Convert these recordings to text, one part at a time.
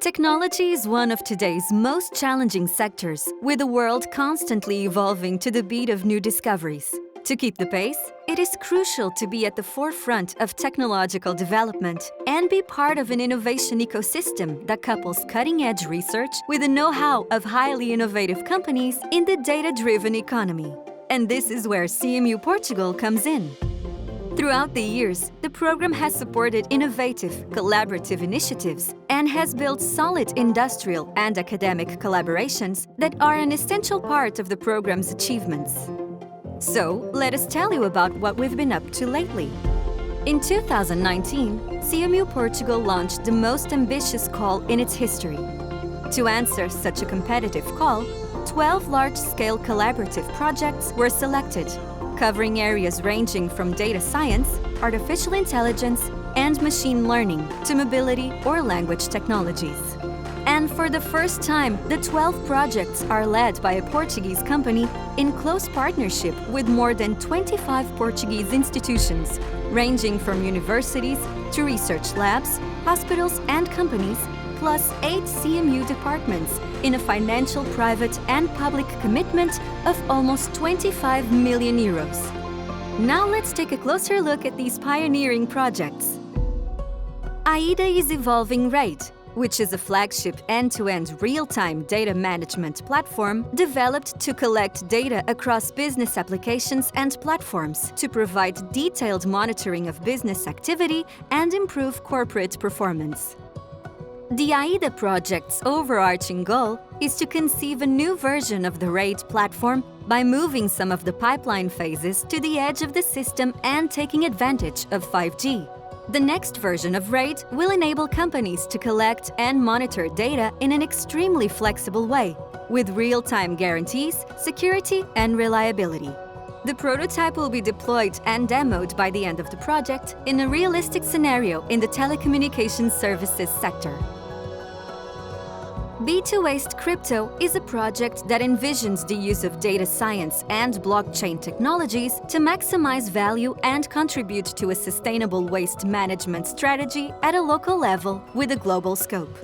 Technology is one of today's most challenging sectors, with the world constantly evolving to the beat of new discoveries. To keep the pace, it is crucial to be at the forefront of technological development and be part of an innovation ecosystem that couples cutting-edge research with the know-how of highly innovative companies in the data-driven economy. And this is where CMU Portugal comes in. Throughout the years, the program has supported innovative, collaborative initiatives and has built solid industrial and academic collaborations that are an essential part of the program's achievements. So, let us tell you about what we've been up to lately. In 2019, CMU Portugal launched the most ambitious call in its history. To answer such a competitive call, 12 large-scale collaborative projects were selected, covering areas ranging from data science, artificial intelligence, and machine learning to mobility or language technologies. And for the first time, the 12 projects are led by a Portuguese company in close partnership with more than 25 Portuguese institutions, ranging from universities to research labs, hospitals and companies, plus 8 CMU departments in a financial, private and public commitment of almost 25 million euros. Now let's take a closer look at these pioneering projects. AIDA is evolving RAID, which is a flagship end-to-end real-time data management platform developed to collect data across business applications and platforms to provide detailed monitoring of business activity and improve corporate performance. The AIDA project's overarching goal is to conceive a new version of the RAID platform by moving some of the pipeline phases to the edge of the system and taking advantage of 5G. The next version of RAID will enable companies to collect and monitor data in an extremely flexible way, with real-time guarantees, security, and reliability. The prototype will be deployed and demoed by the end of the project in a realistic scenario in the telecommunications services sector. B2waste Crypto is a project that envisions the use of data science and blockchain technologies to maximize value and contribute to a sustainable waste management strategy at a local level with a global scope.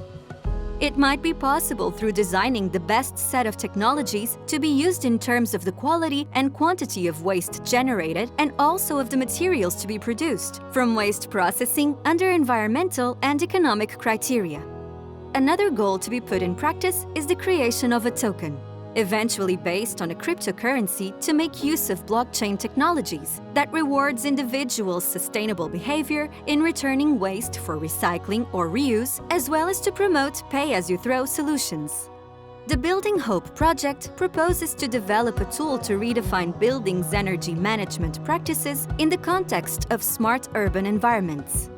It might be possible through designing the best set of technologies to be used in terms of the quality and quantity of waste generated and also of the materials to be produced, from waste processing under environmental and economic criteria. Another goal to be put in practice is the creation of a token, eventually based on a cryptocurrency to make use of blockchain technologies that rewards individuals' sustainable behavior in returning waste for recycling or reuse, as well as to promote pay-as-you-throw solutions. The Building Hope project proposes to develop a tool to redefine buildings' energy management practices in the context of smart urban environments.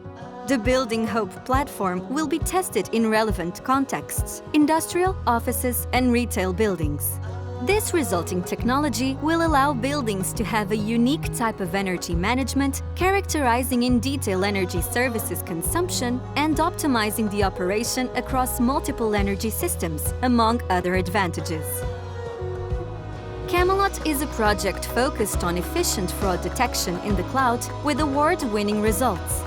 The Building Hope platform will be tested in relevant contexts, industrial, offices, and retail buildings. This resulting technology will allow buildings to have a unique type of energy management, characterizing in detail energy services consumption and optimizing the operation across multiple energy systems, among other advantages. Camelot is a project focused on efficient fraud detection in the cloud with award-winning results.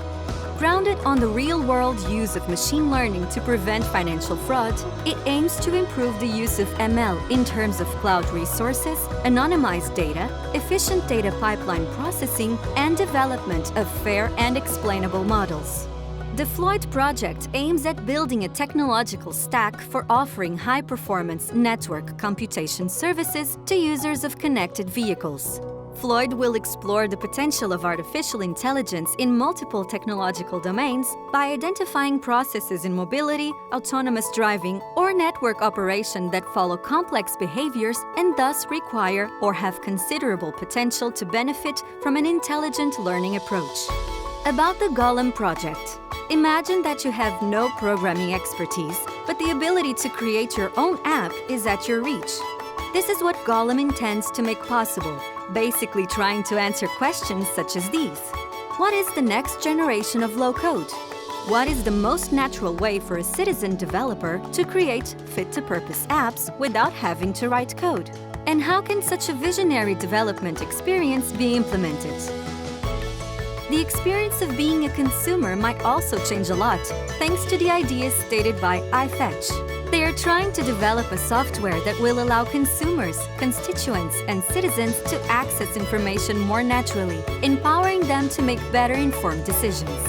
Grounded on the real-world use of machine learning to prevent financial fraud, it aims to improve the use of ML in terms of cloud resources, anonymized data, efficient data pipeline processing, and development of fair and explainable models. The Floyd Project aims at building a technological stack for offering high-performance network computation services to users of connected vehicles. Floyd will explore the potential of artificial intelligence in multiple technological domains by identifying processes in mobility, autonomous driving, or network operation that follow complex behaviors and thus require or have considerable potential to benefit from an intelligent learning approach. About the Golem project. Imagine that you have no programming expertise, but the ability to create your own app is at your reach. This is what Golem intends to make possible, basically trying to answer questions such as these. What is the next generation of low-code? What is the most natural way for a citizen developer to create fit-to-purpose apps without having to write code? And how can such a visionary development experience be implemented? The experience of being a consumer might also change a lot, thanks to the ideas stated by iFetch. They are trying to develop a software that will allow consumers, constituents, and citizens to access information more naturally, empowering them to make better informed decisions.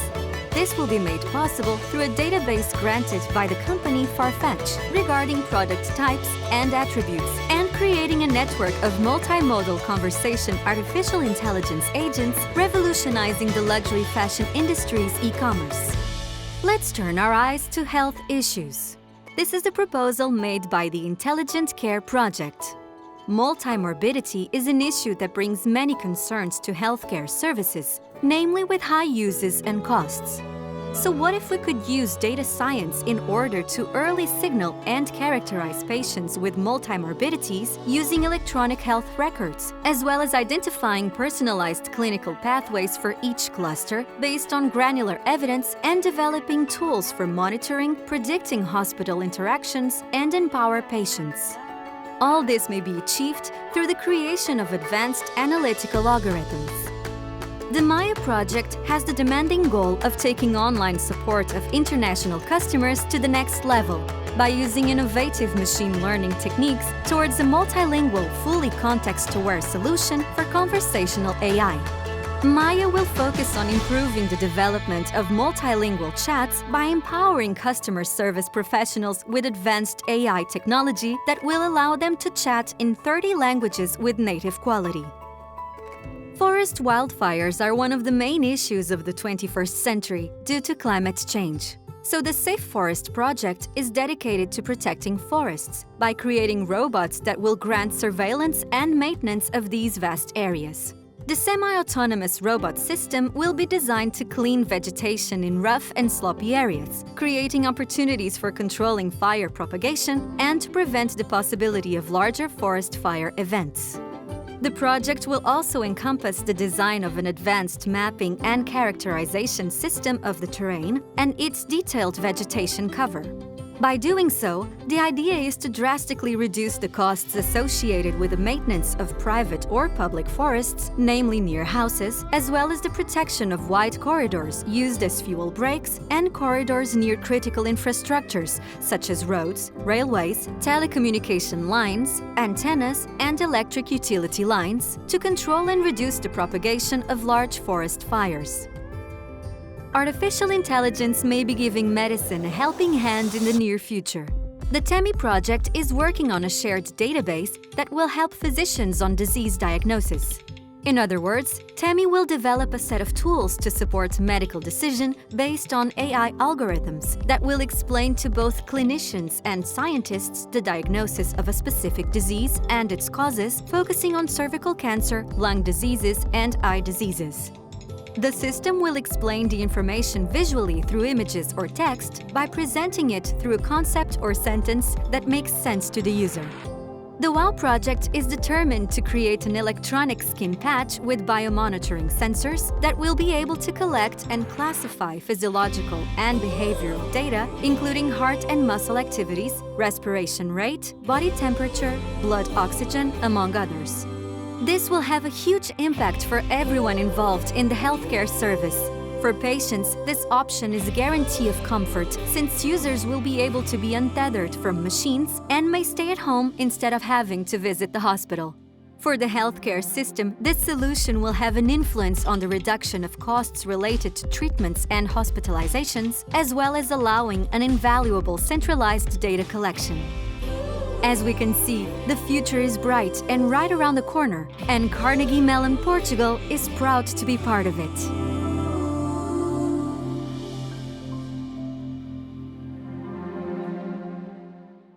This will be made possible through a database granted by the company Farfetch regarding product types and attributes, and creating a network of multimodal conversation artificial intelligence agents revolutionizing the luxury fashion industry's e-commerce. Let's turn our eyes to health issues. This is the proposal made by the Intelligent Care Project. Multimorbidity is an issue that brings many concerns to healthcare services, namely with high uses and costs. So what if we could use data science in order to early signal and characterize patients with multimorbidities using electronic health records, as well as identifying personalized clinical pathways for each cluster based on granular evidence and developing tools for monitoring, predicting hospital interactions, and empower patients? All this may be achieved through the creation of advanced analytical algorithms. The Maya project has the demanding goal of taking online support of international customers to the next level by using innovative machine learning techniques towards a multilingual, fully context-aware solution for conversational AI. Maya will focus on improving the development of multilingual chats by empowering customer service professionals with advanced AI technology that will allow them to chat in 30 languages with native quality. Forest wildfires are one of the main issues of the 21st century due to climate change. So the Safe Forest project is dedicated to protecting forests by creating robots that will grant surveillance and maintenance of these vast areas. The semi-autonomous robot system will be designed to clean vegetation in rough and sloppy areas, creating opportunities for controlling fire propagation and to prevent the possibility of larger forest fire events. The project will also encompass the design of an advanced mapping and characterization system of the terrain and its detailed vegetation cover. By doing so, the idea is to drastically reduce the costs associated with the maintenance of private or public forests, namely near houses, as well as the protection of wide corridors used as fuel breaks and corridors near critical infrastructures such as roads, railways, telecommunication lines, antennas, and electric utility lines to control and reduce the propagation of large forest fires. Artificial intelligence may be giving medicine a helping hand in the near future. The TEMI project is working on a shared database that will help physicians on disease diagnosis. In other words, TEMI will develop a set of tools to support medical decision based on AI algorithms that will explain to both clinicians and scientists the diagnosis of a specific disease and its causes, focusing on cervical cancer, lung diseases, and eye diseases. The system will explain the information visually through images or text by presenting it through a concept or sentence that makes sense to the user. The WOW project is determined to create an electronic skin patch with biomonitoring sensors that will be able to collect and classify physiological and behavioral data, including heart and muscle activities, respiration rate, body temperature, blood oxygen, among others. This will have a huge impact for everyone involved in the healthcare service. For patients, this option is a guarantee of comfort since users will be able to be untethered from machines and may stay at home instead of having to visit the hospital. For the healthcare system, this solution will have an influence on the reduction of costs related to treatments and hospitalizations, as well as allowing an invaluable centralized data collection. As we can see, the future is bright and right around the corner, and Carnegie Mellon Portugal is proud to be part of it.